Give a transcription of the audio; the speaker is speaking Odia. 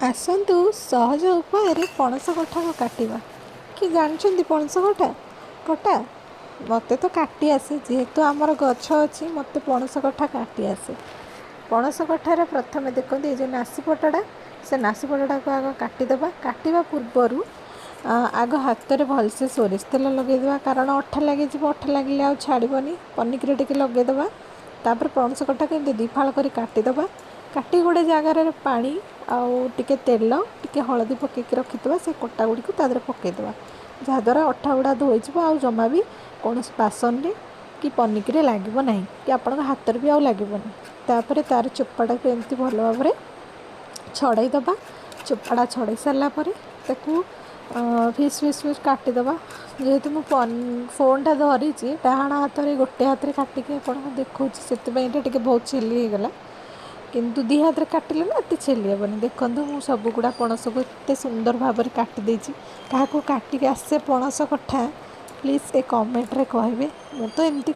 ଆସନ୍ତୁ ସହଜ ଉପାୟରେ ପଣସ କଠାକୁ କାଟିବା। କି ଜାଣିଛନ୍ତି ପଣସ କଟା? ମୋତେ ତ କାଟି ଆସେ, ଯେହେତୁ ଆମର ଗଛ ଅଛି ମୋତେ ପଣସ କଠା କାଟି ଆସେ। ପଣସ କଠାରେ ପ୍ରଥମେ ଦେଖନ୍ତୁ ଏ ଯେଉଁ ନାସିପଟଟା, ସେ ନାସିପଟଟାକୁ ଆଗ କାଟିଦେବା। କାଟିବା ପୂର୍ବରୁ ଆଗ ହାତରେ ଭଲସେ ସୋରିଷ ତେଲ ଲଗାଇଦେବା, କାରଣ ଅଠା ଲାଗିଯିବ। ଅଠା ଲାଗିଲେ ଆଉ ଛାଡ଼ିବନି। ପନିକିରେ ଟିକେ ଲଗାଇଦେବା। ତାପରେ ପଣସ କଠାକୁ ଏମିତି ଦୁଇ ଫାଳ କରି କାଟିଦେବା। କାଟି ଗୋଟେ ଜାଗାରେ ପାଣି ଆଉ ଟିକେ ତେଲ ଟିକେ ହଳଦୀ ପକାଇକି ରଖିଦେବା। ସେ କଟା ଗୁଡ଼ିକୁ ତା ଦେହରେ ପକାଇଦେବା, ଯାହାଦ୍ୱାରା ଅଠା ଗୁଡ଼ା ଧୋଇଯିବ ଆଉ ଜମା ବି କୌଣସି ବାସନରେ କି ପନିକିରେ ଲାଗିବ ନାହିଁ, କି ଆପଣଙ୍କ ହାତରେ ବି ଆଉ ଲାଗିବନି। ତାପରେ ତାର ଚୋପାଟାକୁ ଏମିତି ଭଲ ଭାବରେ ଛଡ଼ାଇ ଦେବା। ଚୋପାଟା ଛଡ଼ାଇ ସାରିଲା ପରେ ତାକୁ ଫିସ୍ କାଟିଦେବା। ଯେହେତୁ ମୁଁ ଫୋନ୍ଟା ଧରିଛି ଡାହାଣ ହାତରେ, ଗୋଟେ ହାତରେ କାଟିକି ଆପଣଙ୍କୁ ଦେଖାଉଛି, ସେଥିପାଇଁ ଏଇଟା ଟିକେ ବହୁତ ଛେଲି ହେଇଗଲା। କିନ୍ତୁ ଦୁଇ ହାତରେ କାଟିଲେ ନା ଏତେ ଛେଲି ହେବନି। ଦେଖନ୍ତୁ ମୁଁ ସବୁଗୁଡ଼ା ପଣସକୁ ଏତେ ସୁନ୍ଦର ଭାବରେ କାଟି ଦେଇଛି। କାହାକୁ କାଟିକି ଆସେ ପଣସ କଠା ପ୍ଲିଜ୍ ଏ କମେଣ୍ଟରେ କହିବେ। ମୁଁ ତ ଏମିତି